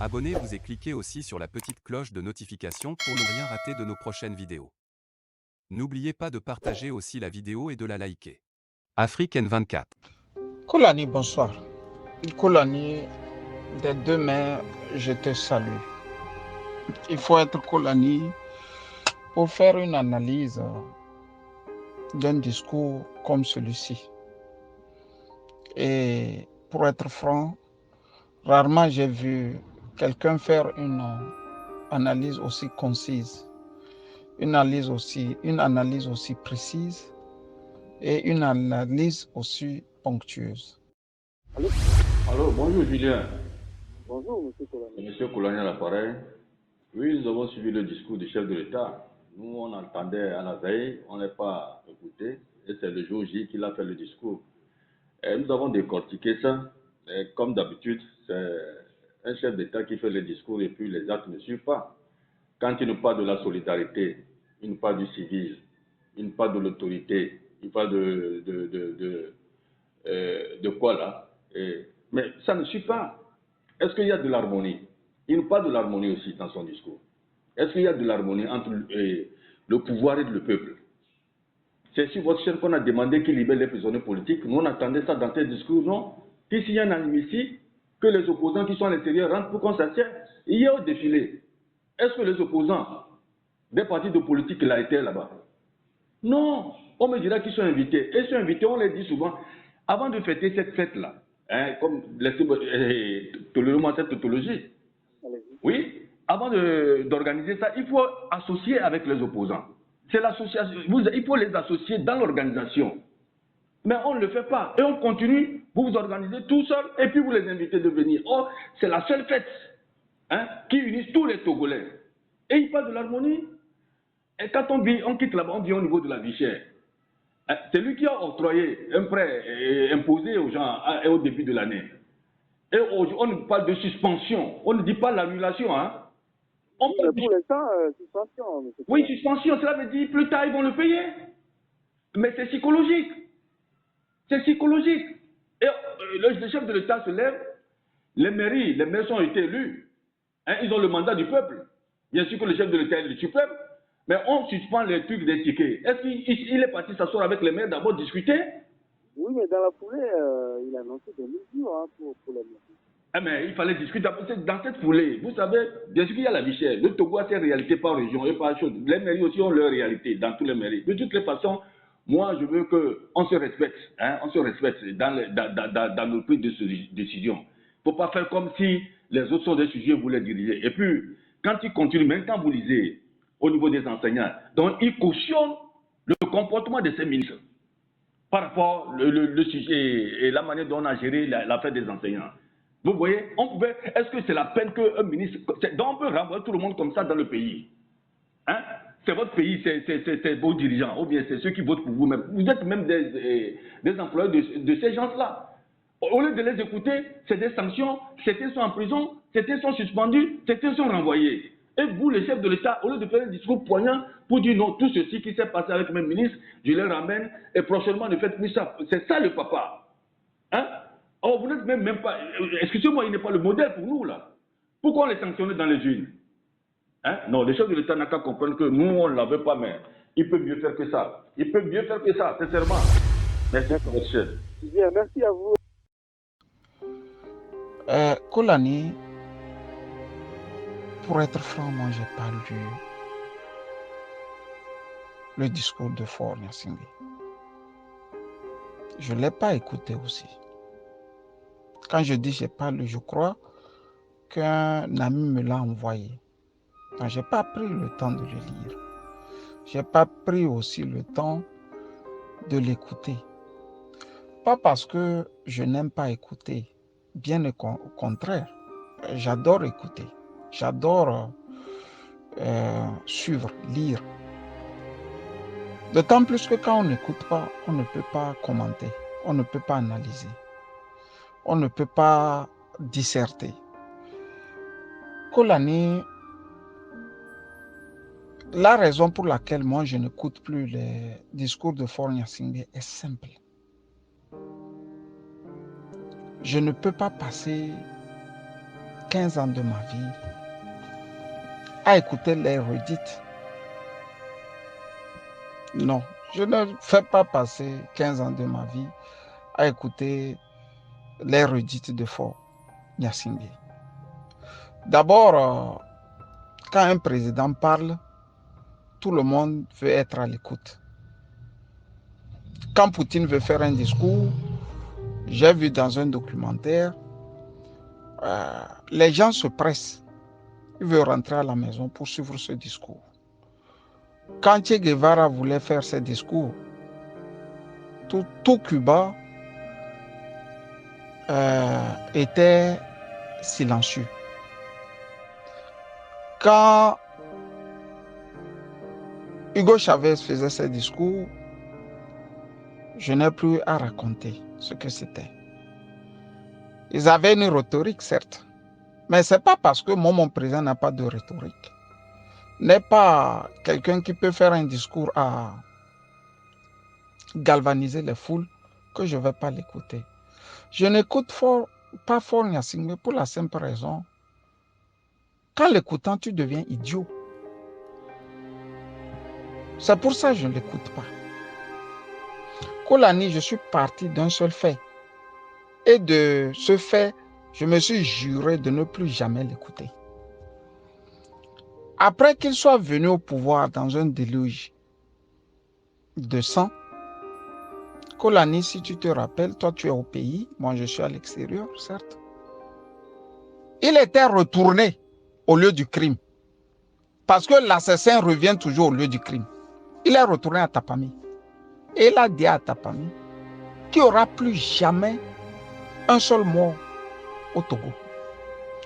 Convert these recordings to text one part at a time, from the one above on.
Abonnez-vous et cliquez aussi sur la petite cloche de notification pour ne rien rater de nos prochaines vidéos. N'oubliez pas de partager aussi la vidéo et de la liker. Afrique N24. Koulani, bonsoir. Koulani, des deux mains, je te salue. Il faut être Koulani pour faire une analyse d'un discours comme celui-ci. Et pour être franc, rarement j'ai vu quelqu'un faire une analyse aussi concise, une analyse aussi précise et une analyse aussi ponctueuse. Allô, bonjour Julien. Bonjour, monsieur Colonel. Monsieur Colonel à l'appareil. Oui, nous avons suivi le discours du chef de l'État. Nous, on entendait à la veille, on n'est pas écouté. Et c'est le jour J qu'il a fait le discours. Et nous avons décortiqué ça. Et comme d'habitude, c'est un chef d'État qui fait le discours et puis les actes ne suivent pas. Quand il nous parle de la solidarité, il nous parle du civil, il nous parle de l'autorité, il parle de quoi là? Mais ça ne suit pas. Est-ce qu'il y a de l'harmonie? Il nous parle de l'harmonie aussi dans son discours. Est-ce qu'il y a de l'harmonie entre le pouvoir et le peuple? C'est sur votre chaîne qu'on a demandé qu'il libère les prisonniers politiques. Nous, on attendait ça dans tes discours, non? S'il y a un animicide, que les opposants qui sont à l'intérieur rentrent pour qu'on s'assied. Il y a au défilé. Est-ce que les opposants des partis de politique là étaient là-bas? Non. On me dira qu'ils sont invités. Et sont invités, on les dit souvent, avant de fêter cette fête-là, hein, comme tolérer cette tautologie. Oui, avant d'organiser ça, il faut associer avec les opposants. C'est l'association. Il faut les associer dans l'organisation. Mais on ne le fait pas. Et on continue, vous vous organisez tout seul, et puis vous les invitez de venir. Oh, c'est la seule fête qui unit tous les Togolais. Et il parle de l'harmonie. Et quand on quitte là-bas, on vient au niveau de la vie chère. C'est lui qui a octroyé un prêt imposé aux gens au début de l'année. Et on parle de suspension, on ne dit pas l'annulation. Hein. Oui, mais pour l'instant, suspension. Oui, suspension, cela veut dire plus tard ils vont le payer. Mais c'est psychologique. C'est psychologique. Et le chef de l'État se lève, les maires ont été élus. Hein, ils ont le mandat du peuple. Bien sûr que le chef de l'État est le suprême, mais on suspend les trucs des tickets. Est-ce qu'il est parti s'asseoir avec les maires d'abord discuter? Oui, mais dans la foulée, il a annoncé des mesures pour les maires. Mais il fallait discuter. Dans cette foulée, vous savez, bien sûr qu'il y a la vie chère. Le Togo a ses réalités par région et par chose. Les mairies aussi ont leurs réalités dans tous les mairies. De toutes les façons, moi, je veux qu'on se respecte. Hein, on se respecte dans nos prises de décision. Il ne faut pas faire comme si les autres sont des sujets, vous les dirigez. Et puis, quand ils continuent, même quand vous lisez au niveau des enseignants, donc ils cautionnent le comportement de ces ministres par rapport au sujet et la manière dont on a géré l'affaire des enseignants. Vous voyez, est-ce que c'est la peine qu'un ministre, donc on peut renvoyer tout le monde comme ça dans le pays? Hein? C'est votre pays, c'est vos dirigeants, ou bien c'est ceux qui votent pour vous-même. Vous êtes même des employés de ces gens-là. Au lieu de les écouter, c'est des sanctions, certains sont en prison, certains sont suspendus, certains sont renvoyés. Et vous, le chef de l'État, au lieu de faire un discours poignant pour dire non, tout ceci qui s'est passé avec mes ministres, je les ramène et prochainement ne faites plus ça. C'est ça le papa. Hein? Oh, vous n'êtes même pas. Excusez-moi, il n'est pas le modèle pour nous, là. Pourquoi on les sanctionne dans les urnes? Hein? Non, le chef de l'État n'a qu'à comprendre que nous, on ne l'avait pas, mais il peut mieux faire que ça. Il peut mieux faire que ça, sincèrement. Merci pour votre chef. Bien, merci à vous. Koulani, pour être franc, moi, je n'ai pas lu le discours de Faure Gnassingbé. Je ne l'ai pas écouté aussi. Quand je dis je n'ai pas lu, je crois qu'un ami me l'a envoyé. Je n'ai pas pris le temps de le lire. Je n'ai pas pris aussi le temps de l'écouter. Pas parce que je n'aime pas écouter, bien au contraire. J'adore écouter. J'adore suivre, lire. D'autant plus que quand on n'écoute pas, on ne peut pas commenter, on ne peut pas analyser, on ne peut pas disserter. Koulani, la raison pour laquelle moi je n'écoute plus les discours de Faure Gnassingbé est simple. Je ne peux pas passer 15 ans de ma vie à écouter les redites. Non, je ne fais pas passer 15 ans de ma vie à écouter les redites de Faure Gnassingbé. D'abord, quand un président parle, tout le monde veut être à l'écoute. Quand Poutine veut faire un discours, j'ai vu dans un documentaire, les gens se pressent. Ils veulent rentrer à la maison pour suivre ce discours. Quand Che Guevara voulait faire ce discours, tout Cuba était silencieux. Quand Hugo Chavez faisait ses discours, je n'ai plus à raconter ce que c'était. Ils avaient une rhétorique, certes, mais ce n'est pas parce que mon président n'a pas de rhétorique, n'est pas quelqu'un qui peut faire un discours à galvaniser les foules que je ne vais pas l'écouter. Je n'écoute pas Faure Gnassingbé pour la simple raison, qu'en l'écoutant, tu deviens idiot. C'est pour ça que je ne l'écoute pas. Kolani, je suis parti d'un seul fait. Et de ce fait, je me suis juré de ne plus jamais l'écouter. Après qu'il soit venu au pouvoir dans un déluge de sang, Kolani, si tu te rappelles, toi tu es au pays, moi je suis à l'extérieur, certes. Il était retourné au lieu du crime. Parce que l'assassin revient toujours au lieu du crime. Il est retourné à Tapami. Et il a dit à Tapami qu'il n'y aura plus jamais un seul mort au Togo.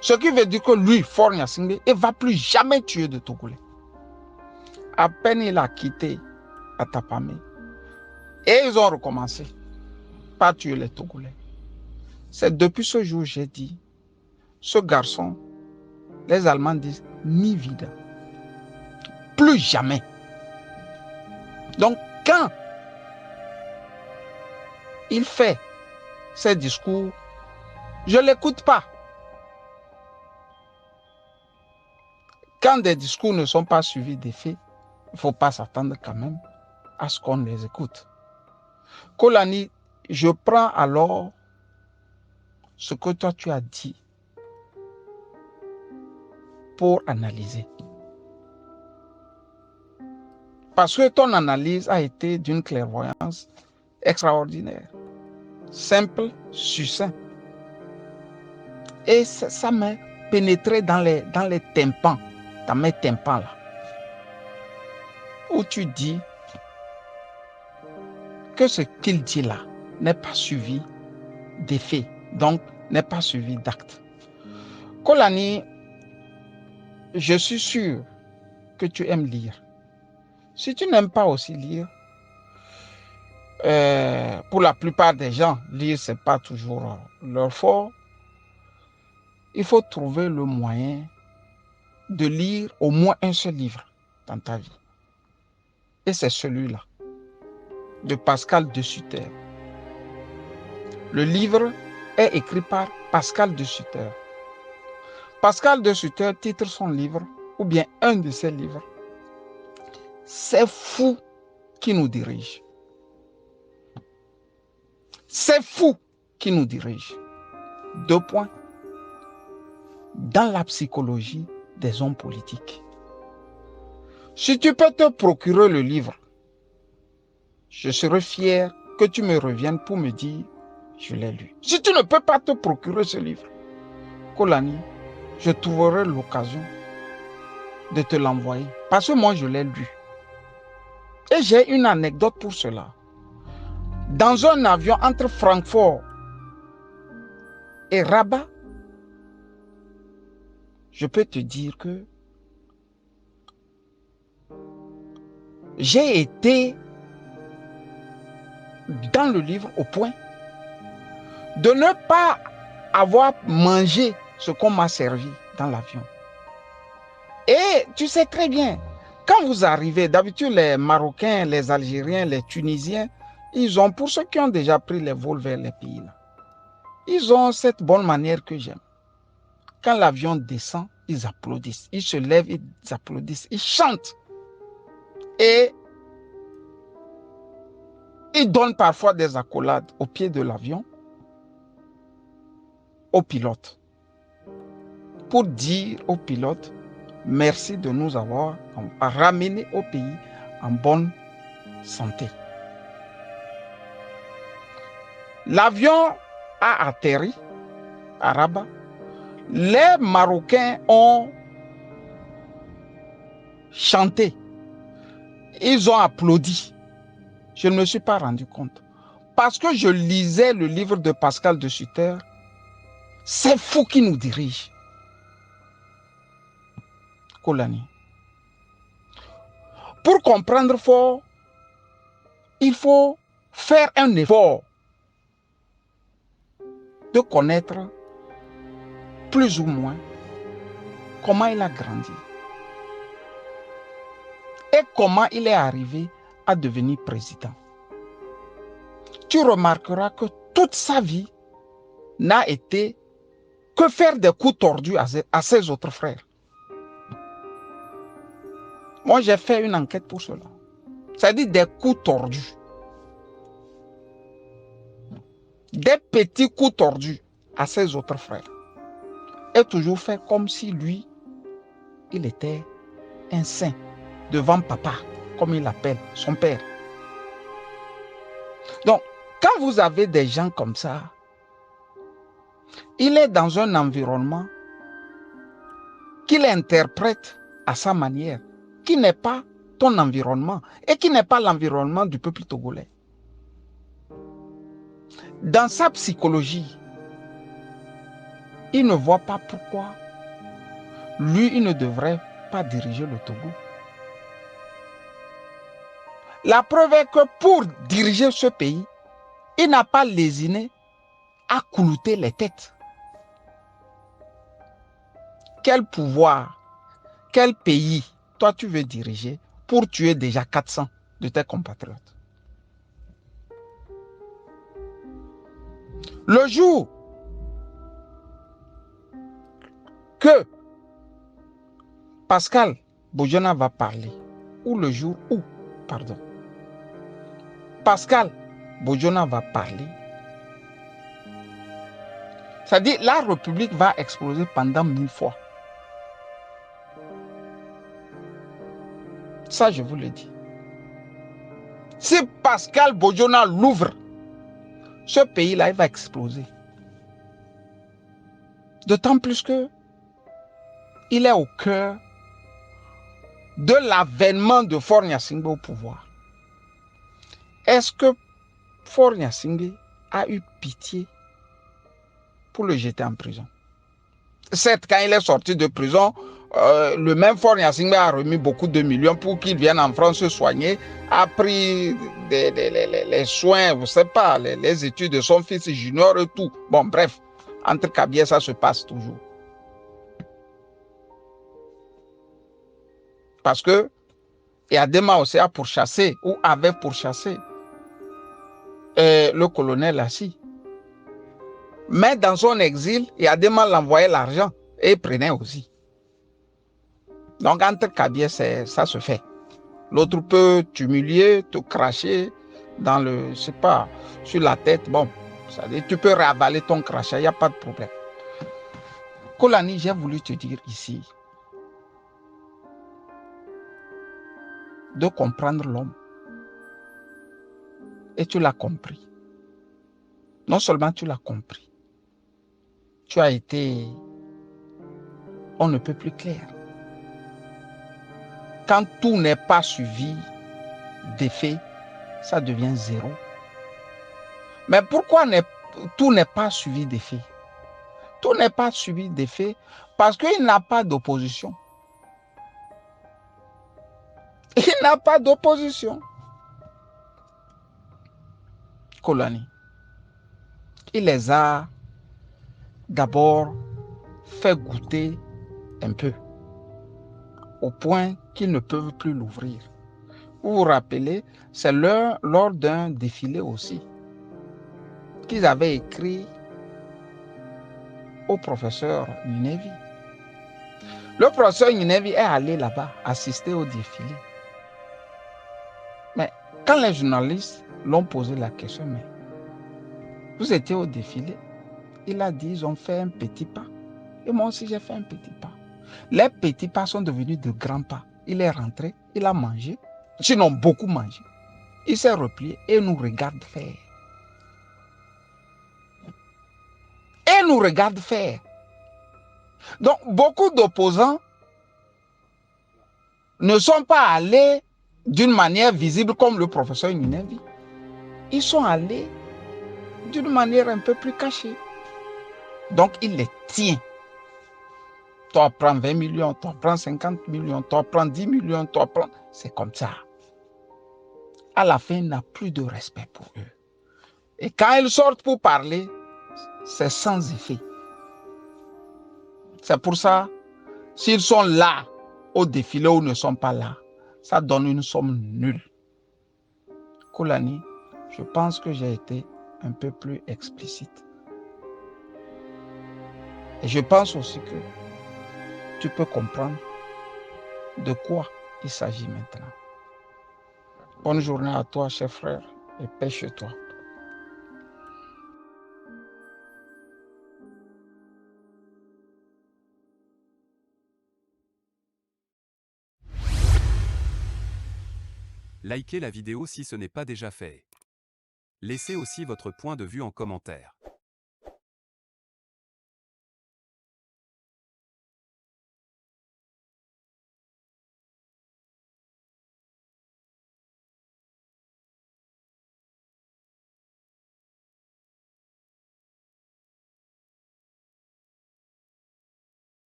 Ce qui veut dire que lui, Faure Gnassingbé, il ne va plus jamais tuer de Togolais. À peine il a quitté Atapamé, et ils ont recommencé par tuer les Togolais. C'est depuis ce jour que j'ai dit, ce garçon, les Allemands disent, ni vida. Plus jamais. Donc, quand il fait ses discours, je ne l'écoute pas. Quand des discours ne sont pas suivis des faits, il ne faut pas s'attendre quand même à ce qu'on les écoute. Kolani, je prends alors ce que toi tu as dit pour analyser. Parce que ton analyse a été d'une clairvoyance extraordinaire, simple, succinct. Et ça m'a pénétré dans les tympans, dans mes tympans là, où tu dis que ce qu'il dit là n'est pas suivi des faits, donc n'est pas suivi d'actes. Kolani, je suis sûr que tu aimes lire. Si tu n'aimes pas aussi lire, pour la plupart des gens, lire ce n'est pas toujours leur fort. Il faut trouver le moyen de lire au moins un seul livre dans ta vie. Et c'est celui-là, de Pascal de Sutter. Le livre est écrit par Pascal de Sutter. Pascal de Sutter titre son livre, ou bien un de ses livres, C'est fou qui nous dirige. C'est fou qui nous dirige. 2 points. Dans la psychologie des hommes politiques. Si tu peux te procurer le livre, je serai fier que tu me reviennes pour me dire je l'ai lu. Si tu ne peux pas te procurer ce livre, Kolani, je trouverai l'occasion de te l'envoyer. Parce que moi, je l'ai lu. Et j'ai une anecdote pour cela. Dans un avion entre Francfort et Rabat, je peux te dire que j'ai été dans le livre au point de ne pas avoir mangé ce qu'on m'a servi dans l'avion. Et tu sais très bien, quand vous arrivez, d'habitude les Marocains, les Algériens, les Tunisiens, ils ont, pour ceux qui ont déjà pris les vols vers les pays là, ils ont cette bonne manière que j'aime. Quand l'avion descend, ils applaudissent. Ils se lèvent, ils applaudissent. Ils chantent. Et ils donnent parfois des accolades au pied de l'avion, au pilote, pour dire au pilote, merci de nous avoir ramenés au pays en bonne santé. L'avion a atterri à Rabat. Les Marocains ont chanté. Ils ont applaudi. Je ne me suis pas rendu compte. Parce que je lisais le livre de Pascal de Sutter, c'est fou qui nous dirige. Kolani. Pour comprendre fort, il faut faire un effort de connaître plus ou moins comment il a grandi et comment il est arrivé à devenir président. Tu remarqueras que toute sa vie n'a été que faire des coups tordus à ses autres frères. Moi, j'ai fait une enquête pour cela. C'est-à-dire des coups tordus. Des petits coups tordus à ses autres frères. Et toujours fait comme si lui, il était un saint devant papa, comme il l'appelle, son père. Donc, quand vous avez des gens comme ça, il est dans un environnement qu'il interprète à sa manière, qui n'est pas ton environnement et qui n'est pas l'environnement du peuple togolais. Dans sa psychologie, il ne voit pas pourquoi lui, il ne devrait pas diriger le Togo. La preuve est que pour diriger ce pays, il n'a pas lésiné à clouter les têtes. Quel pouvoir, quel pays, toi tu veux diriger pour tuer déjà 400 de tes compatriotes? Le jour que Pascal Bojana va parler, ou le jour où, pardon, Pascal Bojana va parler, c'est-à-dire la République va exploser pendant 1000 fois. Ça, je vous le dis. Si Pascal Bojana l'ouvre, ce pays-là, il va exploser. D'autant plus que il est au cœur de l'avènement de Faure Gnassingbé au pouvoir. Est-ce que Faure Gnassingbé a eu pitié pour le jeter en prison? Certes, quand il est sorti de prison, le même Faure Gnassingbé a remis beaucoup de millions pour qu'il vienne en France se soigner, a pris les soins, vous ne savez pas, les études de son fils junior et tout. Bon, bref, entre Kabylie, ça se passe toujours. Parce que Yadema aussi a pourchassé ou avait pourchassé le colonel Assi. Mais dans son exil, Yadema l'envoyait l'argent et prenait aussi. Donc entre Kabylie, ça se fait. L'autre peut t'humilier, te cracher dans le, je sais pas, sur la tête. Bon, ça dit, tu peux ravaler ton crachat, il n'y a pas de problème. Kolani, j'ai voulu te dire ici de comprendre l'homme. Et tu l'as compris. Non seulement tu l'as compris, tu as été, on ne peut plus clair. Quand tout n'est pas suivi d'effet, ça devient zéro. Mais pourquoi tout n'est pas suivi d'effet? Tout n'est pas suivi d'effet parce qu'il n'a pas d'opposition. Il n'a pas d'opposition. Kolani, il les a d'abord fait goûter un peu, au point qu'ils ne peuvent plus l'ouvrir. Vous vous rappelez, c'est lors d'un défilé aussi, qu'ils avaient écrit au professeur Ninevi. Le professeur Ninevi est allé là-bas assister au défilé. Mais quand les journalistes l'ont posé la question, mais vous étiez au défilé? Il a dit, ils ont fait un petit pas. Et moi aussi, j'ai fait un petit pas. Les petits pas sont devenus de grands pas. Il est rentré, il a mangé. Sinon, beaucoup mangé. Il s'est replié et nous regarde faire. Et nous regarde faire. Donc, beaucoup d'opposants ne sont pas allés d'une manière visible comme le professeur Ninevi. Ils sont allés d'une manière un peu plus cachée. Donc, il les tient. Toi, prends 20 millions, toi, prends 50 millions, toi, prends 10 millions, toi, prends... C'est comme ça. À la fin, il n'a plus de respect pour eux. Et quand ils sortent pour parler, c'est sans effet. C'est pour ça, s'ils sont là au défilé ou ne sont pas là, ça donne une somme nulle. Koulani, je pense que j'ai été un peu plus explicite. Et je pense aussi que tu peux comprendre de quoi il s'agit maintenant. Bonne journée à toi, cher frère, et paix chez toi. Likez la vidéo si ce n'est pas déjà fait. Laissez aussi votre point de vue en commentaire.